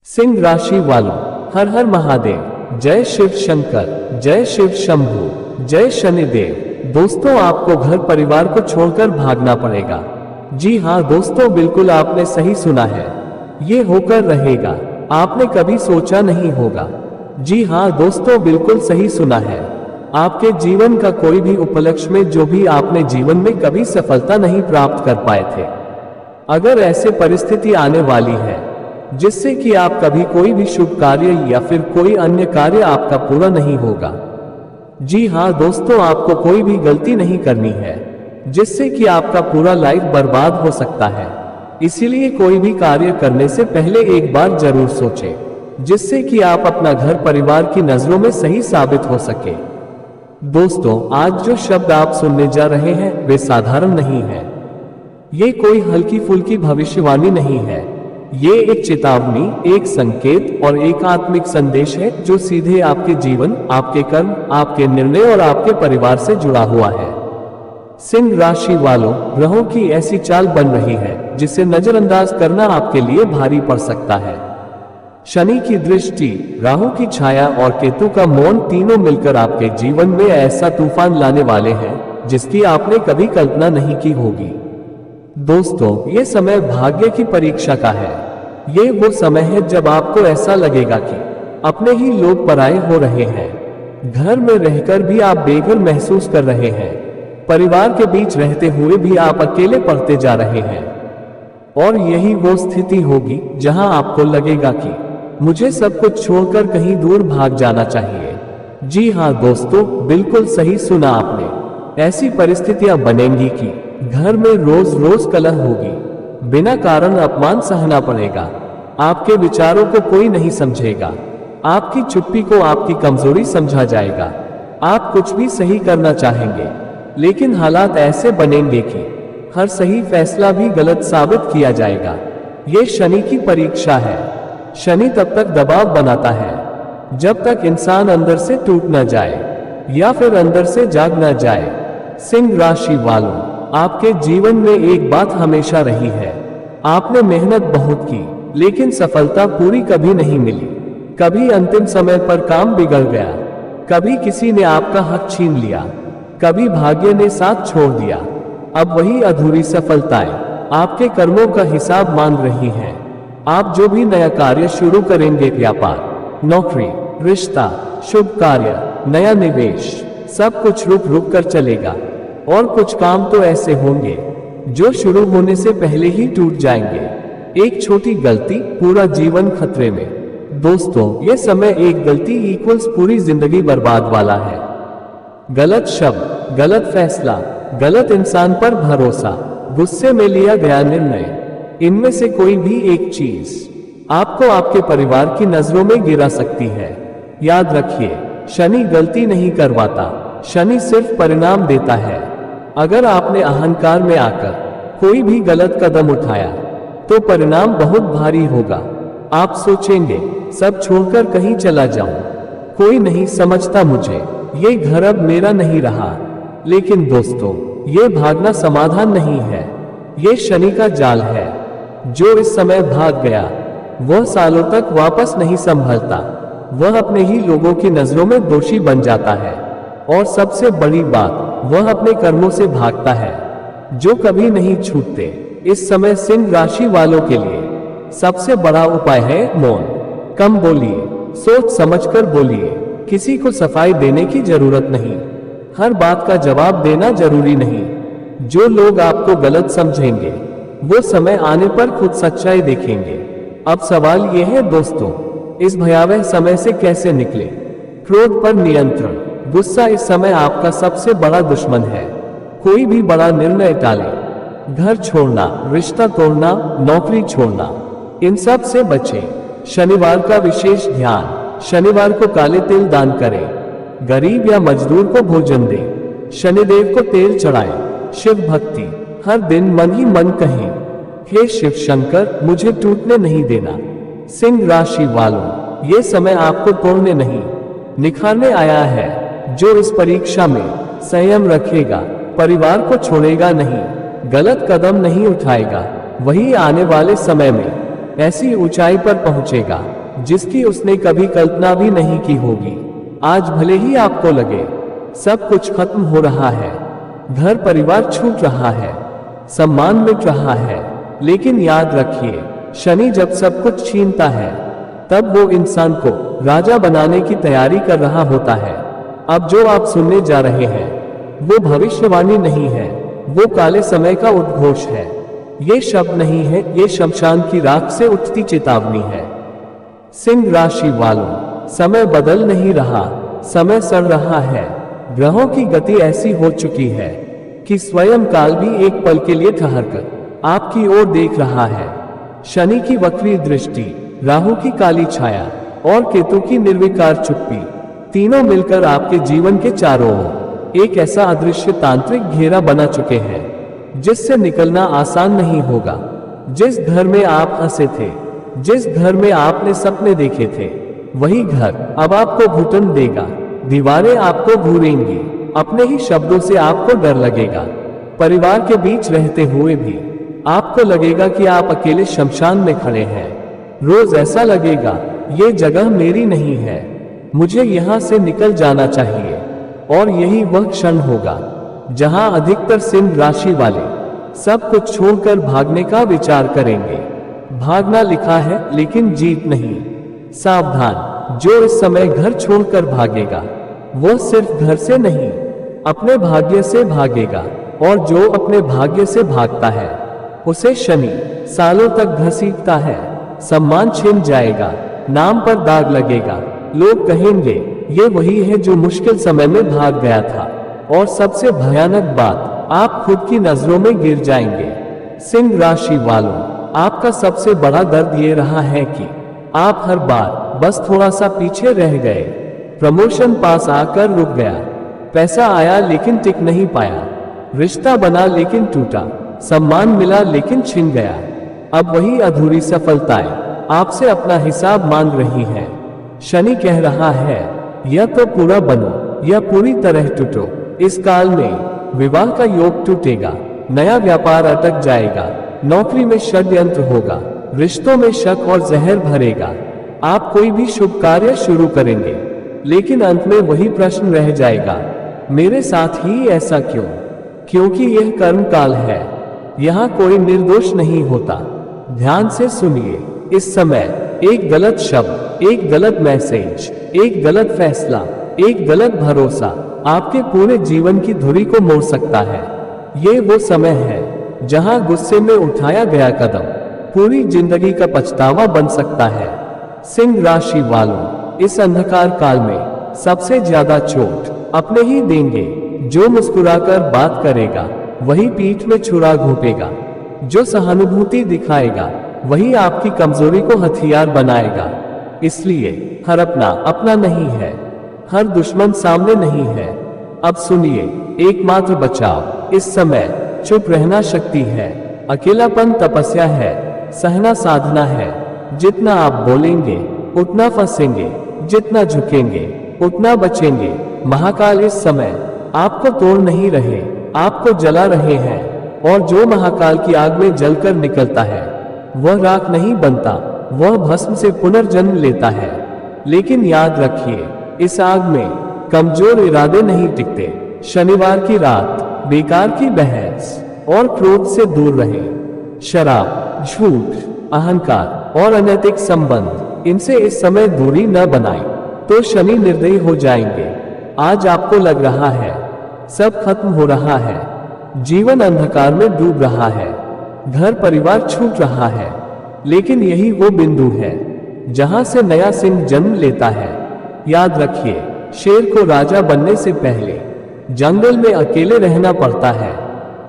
सिंह राशि वालों, हर हर महादेव, जय शिव शंकर, जय शिव शंभू, जय शनिदेव। दोस्तों, आपको घर परिवार को छोड़कर भागना पड़ेगा। जी हाँ दोस्तों, बिल्कुल आपने सही सुना है। ये होकर रहेगा, आपने कभी सोचा नहीं होगा। जी हाँ दोस्तों, बिल्कुल सही सुना है। आपके जीवन का कोई भी उपलक्ष्य में जो भी आपने जीवन में कभी सफलता नहीं प्राप्त कर पाए थे, अगर ऐसे परिस्थिति आने वाली है जिससे कि आप कभी कोई भी शुभ कार्य या फिर कोई अन्य कार्य आपका पूरा नहीं होगा। जी हाँ दोस्तों, आपको कोई भी गलती नहीं करनी है जिससे कि आपका पूरा लाइफ बर्बाद हो सकता है। इसीलिए कोई भी कार्य करने से पहले एक बार जरूर सोचें, जिससे कि आप अपना घर परिवार की नजरों में सही साबित हो सके। दोस्तों, आज जो शब्द आप सुनने जा रहे हैं वे साधारण नहीं है। ये कोई हल्की फुल्की भविष्यवाणी नहीं है। ये एक चेतावनी, एक संकेत और एक आत्मिक संदेश है जो सीधे आपके जीवन, आपके कर्म, आपके निर्णय और आपके परिवार से जुड़ा हुआ है। सिंह राशि वालों, ग्रहों की ऐसी चाल बन रही है जिसे नजरअंदाज करना आपके लिए भारी पड़ सकता है। शनि की दृष्टि, राहु की छाया और केतु का मौन तीनों मिलकर आपके जीवन में ऐसा तूफान लाने वाले हैं जिसकी आपने कभी कल्पना नहीं की होगी। दोस्तों, ये समय भाग्य की परीक्षा का है। ये वो समय है जब आपको ऐसा लगेगा कि अपने ही लोग पराये हो रहे हैं। घर में रहकर भी आप बेघर महसूस कर रहे हैं। परिवार के बीच रहते हुए भी आप अकेले पड़ते जा रहे हैं। और यही वो स्थिति होगी जहां आपको लगेगा कि मुझे सब कुछ छोड़कर कहीं दूर भाग जाना चाहिए। जी हाँ दोस्तों, बिल्कुल सही सुना आपने। ऐसी परिस्थितियां बनेंगी कि घर में रोज रोज कलह होगी, बिना कारण अपमान सहना पड़ेगा, आपके विचारों को कोई नहीं समझेगा, आपकी चुप्पी को आपकी कमजोरी समझा जाएगा। आप कुछ भी सही करना चाहेंगे, लेकिन हालात ऐसे बनेंगे कि हर सही फैसला भी गलत साबित किया जाएगा। ये शनि की परीक्षा है। शनि तब तक दबाव बनाता है जब तक इंसान अंदर से टूट न जाए या फिर अंदर से जाग न जाए। सिंह राशि वालों, आपके जीवन में एक बात हमेशा रही है, आपने मेहनत बहुत की लेकिन सफलता पूरी कभी नहीं मिली। कभी अंतिम समय पर काम बिगड़ गया, कभी किसी ने आपका हक छीन लिया, कभी भाग्य ने साथ छोड़ दिया। अब वही अधूरी सफलताएं आपके कर्मों का हिसाब मांग रही हैं। आप जो भी नया कार्य शुरू करेंगे, व्यापार, नौकरी, रिश्ता, शुभ कार्य, नया निवेश, सब कुछ रुक रुक कर चलेगा। और कुछ काम तो ऐसे होंगे जो शुरू होने से पहले ही टूट जाएंगे। एक छोटी गलती, पूरा जीवन खतरे में। दोस्तों, ये समय एक गलती इक्वल्स पूरी जिंदगी बर्बाद वाला है। गलत शब्द, गलत फैसला, गलत इंसान पर भरोसा, गुस्से में लिया गया निर्णय, इनमें से कोई भी एक चीज आपको आपके परिवार की नजरों में गिरा सकती है। याद रखिए, शनि गलती नहीं करवाता, शनि सिर्फ परिणाम देता है। अगर आपने अहंकार में आकर कोई भी गलत कदम उठाया तो परिणाम बहुत भारी होगा। आप सोचेंगे, सब छोड़कर कहीं चला जाऊं, कोई नहीं समझता मुझे, ये घर अब मेरा नहीं रहा। लेकिन दोस्तों, ये भागना समाधान नहीं है, ये शनि का जाल है। जो इस समय भाग गया वह सालों तक वापस नहीं संभलता। वह अपने ही लोगों की नजरों में दोषी बन जाता है। और सबसे बड़ी बात, वह अपने कर्मों से भागता है जो कभी नहीं छूटते। इस समय सिंह राशि वालों के लिए सबसे बड़ा उपाय है मौन। कम बोलिए, सोच समझकर बोलिए। किसी को सफाई देने की जरूरत नहीं, हर बात का जवाब देना जरूरी नहीं। जो लोग आपको गलत समझेंगे वो समय आने पर खुद सच्चाई देखेंगे। अब सवाल यह है दोस्तों, इस भयावह समय से कैसे निकले? क्रोध पर नियंत्रण। गुस्सा इस समय आपका सबसे बड़ा दुश्मन है। कोई भी बड़ा निर्णय टालें, घर छोड़ना, रिश्ता तोड़ना, नौकरी छोड़ना, इन सब से बचें। शनिवार का विशेष ध्यान, शनिवार को काले तिल दान करें, गरीब या मजदूर को भोजन दें, शनिदेव को तेल चढ़ाएं। शिव भक्ति, हर दिन मन ही मन कहें, हे शिव शंकर, मुझे टूटने नहीं देना। सिंह राशि वालों, ये समय आपको तोड़ने नहीं, निखारने आया है। जो इस परीक्षा में संयम रखेगा, परिवार को छोड़ेगा नहीं, गलत कदम नहीं उठाएगा, वही आने वाले समय में ऐसी ऊंचाई पर पहुंचेगा जिसकी उसने कभी कल्पना भी नहीं की होगी। आज भले ही आपको लगे सब कुछ खत्म हो रहा है, घर परिवार छूट रहा है, सम्मान मिट रहा है, लेकिन याद रखिए, शनि जब सब कुछ छीनता है तब वो इंसान को राजा बनाने की तैयारी कर रहा होता है। अब जो आप सुनने जा रहे हैं वो भविष्यवाणी नहीं है, वो काले समय का उद्घोष है। ये शब्द नहीं है, ये शमशान की राख से उठती चेतावनी है। सिंह राशि वालों, समय बदल नहीं रहा, समय सड़ रहा है। ग्रहों की गति ऐसी हो चुकी है कि स्वयं काल भी एक पल के लिए ठहरकर आपकी ओर देख रहा है। शनि की वक्री दृष्टि, राहु की काली छाया और केतु की निर्विकार चुप्पी, तीनों मिलकर आपके जीवन के चारों ओर एक ऐसा अदृश्य तांत्रिक घेरा बना चुके हैं जिससे निकलना आसान नहीं होगा। जिस घर में आप हंसे थे, जिस घर में आपने सपने देखे थे, वही घर अब आपको घुटन देगा। दीवारें आपको घूरेंगी, अपने ही शब्दों से आपको डर लगेगा। परिवार के बीच रहते हुए भी आपको लगेगा कि आप अकेले शमशान में खड़े हैं। रोज ऐसा लगेगा, ये जगह मेरी नहीं है, मुझे यहाँ से निकल जाना चाहिए। और यही वह क्षण होगा जहां अधिकतर सिंह राशि वाले सब कुछ छोड़कर भागने का विचार करेंगे। भागना लिखा है लेकिन जीत नहीं। सावधान, जो इस समय घर छोड़कर भागेगा वो सिर्फ घर से नहीं, अपने भाग्य से भागेगा। और जो अपने भाग्य से भागता है उसे शनि सालों तक घसीटता है। सम्मान छिन जाएगा, नाम पर दाग लगेगा, लोग कहेंगे ये वही है जो मुश्किल समय में भाग गया था। और सबसे भयानक बात, आप खुद की नजरों में गिर जाएंगे। सिंह राशि वालों, आपका सबसे बड़ा दर्द ये रहा है कि आप हर बार बस थोड़ा सा पीछे रह गए। प्रमोशन पास आकर रुक गया, पैसा आया लेकिन टिक नहीं पाया, रिश्ता बना लेकिन टूटा, सम्मान मिला लेकिन छिन गया। अब वही अधूरी सफलताएं आपसे अपना हिसाब मांग रही हैं। शनि कह रहा है, या तो पूरा बनो या पूरी तरह टूटो। इस काल में विवाह का योग टूटेगा, नया व्यापार अटक जाएगा, नौकरी में षड्यंत्र होगा, रिश्तों में शक और जहर भरेगा। आप कोई भी शुभ कार्य शुरू करेंगे लेकिन अंत में वही प्रश्न रह जाएगा, मेरे साथ ही ऐसा क्यों? क्योंकि यह कर्म काल है, यहाँ कोई निर्दोष नहीं होता। ध्यान से सुनिए, इस समय एक गलत शब्द, एक गलत मैसेज, एक गलत फैसला, एक गलत भरोसा आपके पूरे जीवन की धुरी को मोड़ सकता है। ये वो समय है जहां गुस्से में उठाया गया कदम पूरी जिंदगी का पछतावा बन सकता है। सिंह राशि वालों, इस अंधकार काल में सबसे ज्यादा चोट अपने ही देंगे। जो मुस्कुराकर बात करेगा वही पीठ में छुरा घोंपेगा, जो सहानुभूति दिखाएगा वही आपकी कमजोरी को हथियार बनाएगा। इसलिए हर अपना अपना नहीं है, हर दुश्मन सामने नहीं है। अब सुनिए, एकमात्र बचाव इस समय चुप रहना शक्ति है, अकेलापन तपस्या है, सहना साधना है। जितना आप बोलेंगे उतना फंसेंगे, जितना झुकेंगे उतना बचेंगे। महाकाल इस समय आपको तोड़ नहीं रहे, आपको जला रहे हैं। और जो महाकाल की आग में जलकर निकलता है वह राख नहीं बनता, वह भस्म से पुनर्जन्म लेता है। लेकिन याद रखिए, इस आग में कमजोर इरादे नहीं टिकते। शनिवार की रात बेकार की बहस और क्रोध से दूर रहें। शराब, झूठ, अहंकार और अनैतिक संबंध, इनसे इस समय दूरी न बनाएं, तो शनि निर्दयी हो जाएंगे। आज आपको लग रहा है सब खत्म हो रहा है, जीवन अंधकार में डूब रहा है, घर परिवार छूट रहा है, लेकिन यही वो बिंदु है जहां से नया सिंह जन्म लेता है। याद रखिए, शेर को राजा बनने से पहले जंगल में अकेले रहना पड़ता है।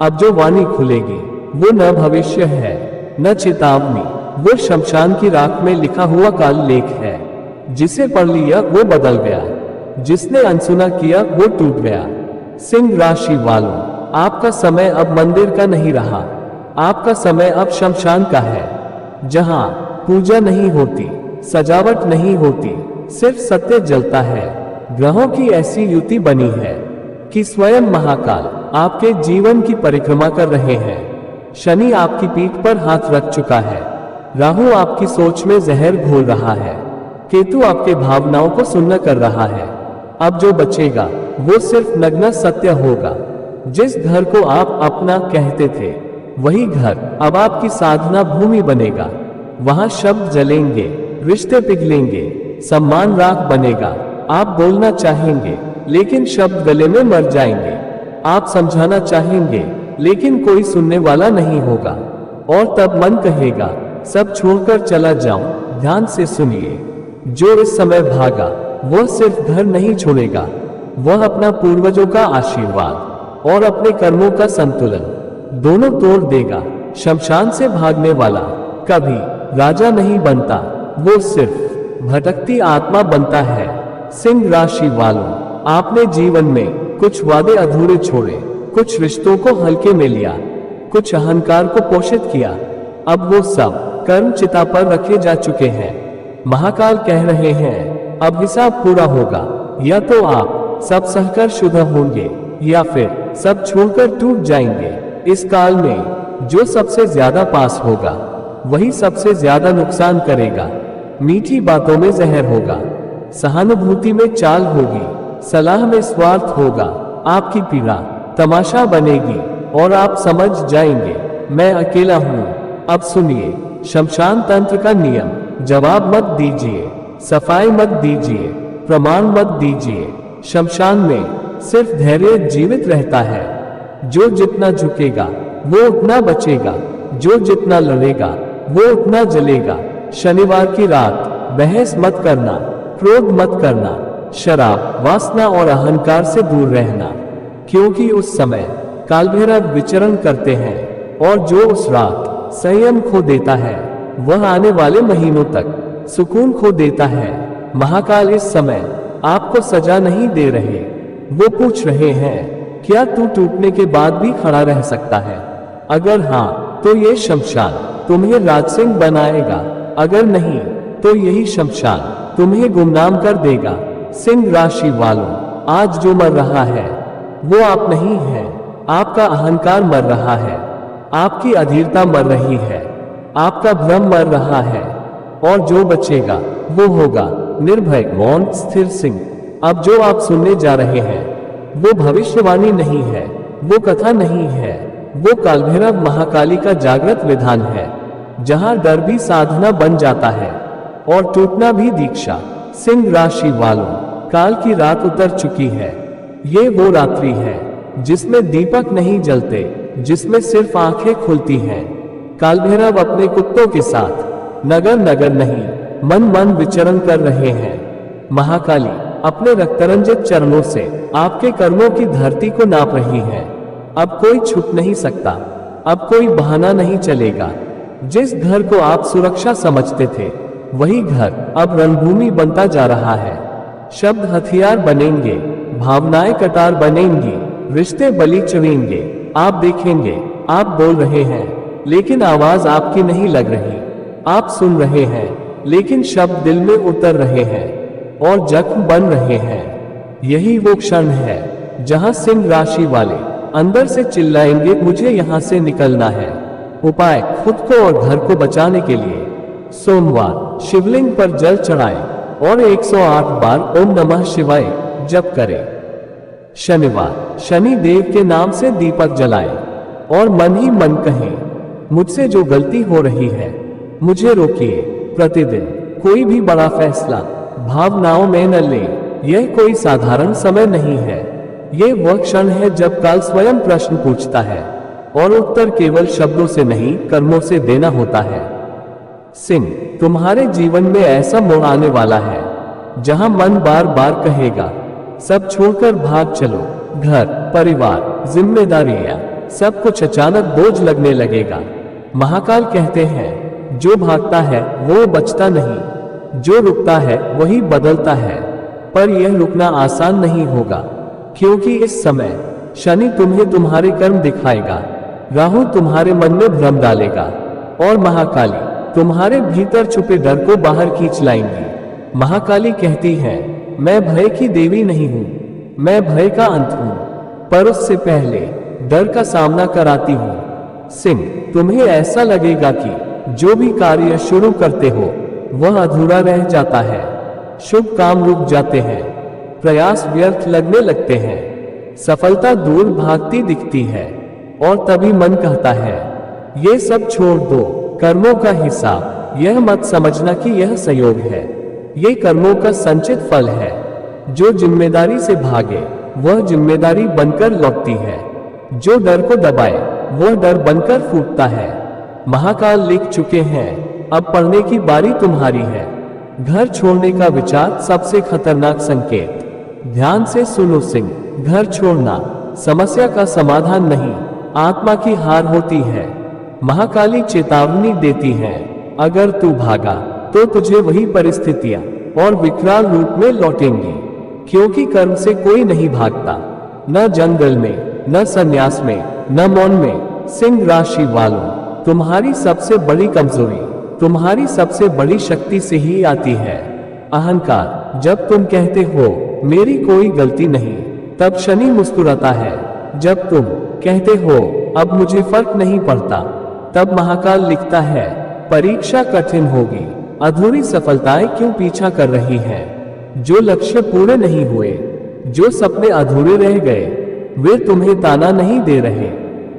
अब जो वाणी खुलेगी वो न भविष्य है न चेतावनी, वो शमशान की राख में लिखा हुआ काल लेख है। जिसे पढ़ लिया वो बदल गया, जिसने अनसुना किया वो टूट गया। सिंह राशि वालों, आपका समय अब मंदिर का नहीं रहा, आपका समय अब शमशान का है, जहां पूजा नहीं होती, सजावट नहीं होती, सिर्फ सत्य जलता है। ग्रहों की ऐसी युति बनी है कि स्वयं महाकाल आपके जीवन की परिक्रमा कर रहे हैं। शनि आपकी पीठ पर हाथ रख चुका है, राहु आपकी सोच में जहर घोल रहा है। केतु आपके भावनाओं को सुन्न कर रहा है। अब जो बचेगा वो सिर्फ नग्न सत्य होगा। जिस घर को आप अपना कहते थे वही घर अब आपकी साधना भूमि बनेगा। वहां शब्द जलेंगे, रिश्ते पिघलेंगे, सम्मान राख बनेगा। आप बोलना चाहेंगे लेकिन शब्द गले में मर जाएंगे। आप समझाना चाहेंगे लेकिन कोई सुनने वाला नहीं होगा। और तब मन कहेगा सब छोड़कर चला जाऊं। ध्यान से सुनिए, जो इस समय भागा वह सिर्फ घर नहीं छोड़ेगा, वह अपना पूर्वजों का आशीर्वाद और अपने कर्मों का संतुलन दोनों तोड़ देगा। शमशान से भागने वाला कभी राजा नहीं बनता, वो सिर्फ भटकती आत्मा बनता है। सिंह राशि वालों, आपने जीवन में कुछ वादे अधूरे छोड़े, कुछ रिश्तों को हल्के में लिया, कुछ अहंकार को पोषित किया। अब वो सब कर्म चिता पर रखे जा चुके हैं। महाकाल कह रहे हैं अब हिसाब पूरा होगा। या तो आप सब सहकर शुद्ध होंगे या फिर सब छोड़कर टूट जाएंगे। इस काल में जो सबसे ज्यादा पास होगा वही सबसे ज्यादा नुकसान करेगा। मीठी बातों में जहर होगा, सहानुभूति में चाल होगी, सलाह में स्वार्थ होगा। आपकी पीड़ा तमाशा बनेगी और आप समझ जाएंगे मैं अकेला हूं। अब सुनिए शमशान तंत्र का नियम। जवाब मत दीजिए, सफाई मत दीजिए, प्रमाण मत दीजिए। शमशान में सिर्फ धैर्य जीवित रहता है। जो जितना झुकेगा वो उतना बचेगा, जो जितना लड़ेगा वो उतना जलेगा। शनिवार की रात बहस मत करना, क्रोध मत करना, शराब, वासना और अहंकार से दूर रहना, क्योंकि उस समय कालभैरव विचरण करते हैं। और जो उस रात संयम खो देता है वह आने वाले महीनों तक सुकून खो देता है। महाकाल इस समय आपको सजा नहीं दे रहे, वो पूछ रहे हैं क्या तू टूटने के बाद भी खड़ा रह सकता है? अगर हाँ तो ये शमशान तुम्हें राजसिंह बनाएगा, अगर नहीं तो यही शमशान तुम्हें गुमनाम कर देगा। सिंह राशि वालों, आज जो मर रहा है वो आप नहीं है, आपका अहंकार मर रहा है, आपकी अधीरता मर रही है, आपका भ्रम मर रहा है। और जो बचेगा वो होगा निर्भय, मौन, स्थिर सिंह। अब जो आप सुनने जा रहे हैं वो भविष्यवाणी नहीं है, वो कथा नहीं है, वो कालभैरव महाकाली का जागृत विधान है, जहां डर भी साधना बन जाता है और टूटना भी दीक्षा। सिंह राशि वालों, काल की रात उतर चुकी है। ये वो रात्रि है जिसमें दीपक नहीं जलते, जिसमें सिर्फ आंखें खुलती हैं। कालभैरव अपने कुत्तों के साथ नगर नगर नहीं मन मन विचरण कर रहे हैं। महाकाली अपने रक्तरंजित चरणों से आपके कर्मों की धरती को नाप रही है। अब कोई छुप नहीं सकता, अब कोई बहाना नहीं चलेगा। जिस घर को आप सुरक्षा समझते थे वही घर अब रणभूमि बनता जा रहा है। शब्द हथियार बनेंगे, भावनाएं कटार बनेंगी, रिश्ते बलि चढ़ेंगे। आप देखेंगे आप बोल रहे हैं लेकिन आवाज आपकी नहीं लग रही। आप सुन रहे हैं लेकिन शब्द दिल में उतर रहे हैं और जख्म बन रहे हैं। यही वो क्षण है जहां सिंह राशि वाले अंदर से चिल्लाएंगे मुझे यहां से निकलना है। उपाय, खुद को और घर को बचाने के लिए सोमवार शिवलिंग पर जल चढ़ाएं और 108 बार ओम नमः शिवाय जप करें। शनिवार शनि देव के नाम से दीपक जलाएं और मन ही मन कहें मुझसे जो गलती हो रही है मुझे रोकिए। प्रतिदिन कोई भी बड़ा फैसला भावनाओं में न ले। यह कोई साधारण समय नहीं है, यह वह क्षण है जब काल स्वयं प्रश्न पूछता है और उत्तर केवल शब्दों से नहीं कर्मों से देना होता है। सिंह, तुम्हारे जीवन में ऐसा मोड़ आने वाला है जहां मन बार बार कहेगा सब छोड़कर भाग चलो। घर, परिवार, जिम्मेदारियां, सब कुछ अचानक बोझ लगने लगेगा। महाकाल कहते हैं जो भागता है वो बचता नहीं, जो रुकता है वही बदलता है। पर यह रुकना आसान नहीं होगा, क्योंकि इस समय शनि तुम्हें तुम्हारे कर्म दिखाएगा, राहु तुम्हारे मन में भ्रम डालेगा और महाकाली तुम्हारे भीतर छुपे डर को बाहर खींच लाएंगी। महाकाली कहती है मैं भय की देवी नहीं हूं, मैं भय का अंत हूं, पर उससे पहले डर का सामना कराती हूं। सिंह, तुम्हें ऐसा लगेगा कि जो भी कार्य शुरू करते हो वह अधूरा रह जाता है। शुभ काम रुक जाते हैं, प्रयास व्यर्थ लगने लगते हैं, सफलता दूर भागती दिखती है और तभी मन कहता है ये सब छोड़ दो। कर्मों का हिसाब यह मत समझना कि यह संयोग है, ये कर्मों का संचित फल है। जो जिम्मेदारी से भागे वह जिम्मेदारी बनकर लौटती है, जो डर को दबाए वह डर बनकर फूटता है। महाकाल लिख चुके हैं, अब पढ़ने की बारी तुम्हारी है। घर छोड़ने का विचार सबसे खतरनाक संकेत। ध्यान से सुनो सिंह, घर छोड़ना समस्या का समाधान नहीं, आत्मा की हार होती है। महाकाली चेतावनी देती है, अगर तू भागा तो तुझे वही परिस्थितियां और विकराल रूप में लौटेंगी। क्योंकि कर्म से कोई नहीं भागता, न जंगल में, न संन्यास में, न मौन में। सिंह राशि वालों, तुम्हारी सबसे बड़ी कमजोरी तुम्हारी सबसे बड़ी शक्ति से ही आती है, अहंकार। जब तुम कहते हो मेरी कोई गलती नहीं, तब शनि मुस्कुराता है। जब तुम कहते हो अब मुझे फर्क नहीं पड़ता, तब महाकाल लिखता है परीक्षा कठिन होगी। अधूरी सफलताएं क्यों पीछा कर रही हैं? जो लक्ष्य पूरे नहीं हुए, जो सपने अधूरे रह गए, वे तुम्हें ताना नहीं दे रहे,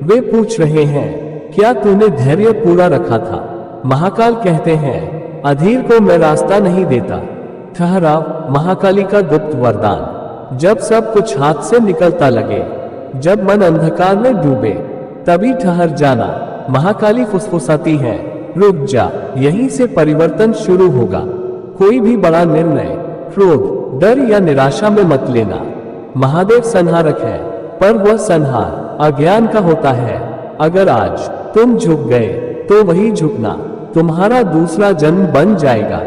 वे पूछ रहे हैं क्या तूने धैर्य पूरा रखा था? महाकाल कहते हैं अधीर को मैं रास्ता नहीं देता। ठहराव महाकाली का गुप्त वरदान। जब सब कुछ हाथ से निकलता लगे, जब मन अंधकार में डूबे, तभी ठहर जाना। महाकाली फुसफुसाती है रुक जा, यहीं से परिवर्तन शुरू होगा। कोई भी बड़ा निर्णय क्रोध, डर या निराशा में मत लेना। महादेव संहारक है, पर वह संहार अज्ञान का होता है। अगर आज तुम झुक गए तो वही झुकना तुम्हारा दूसरा जन्म बन जाएगा।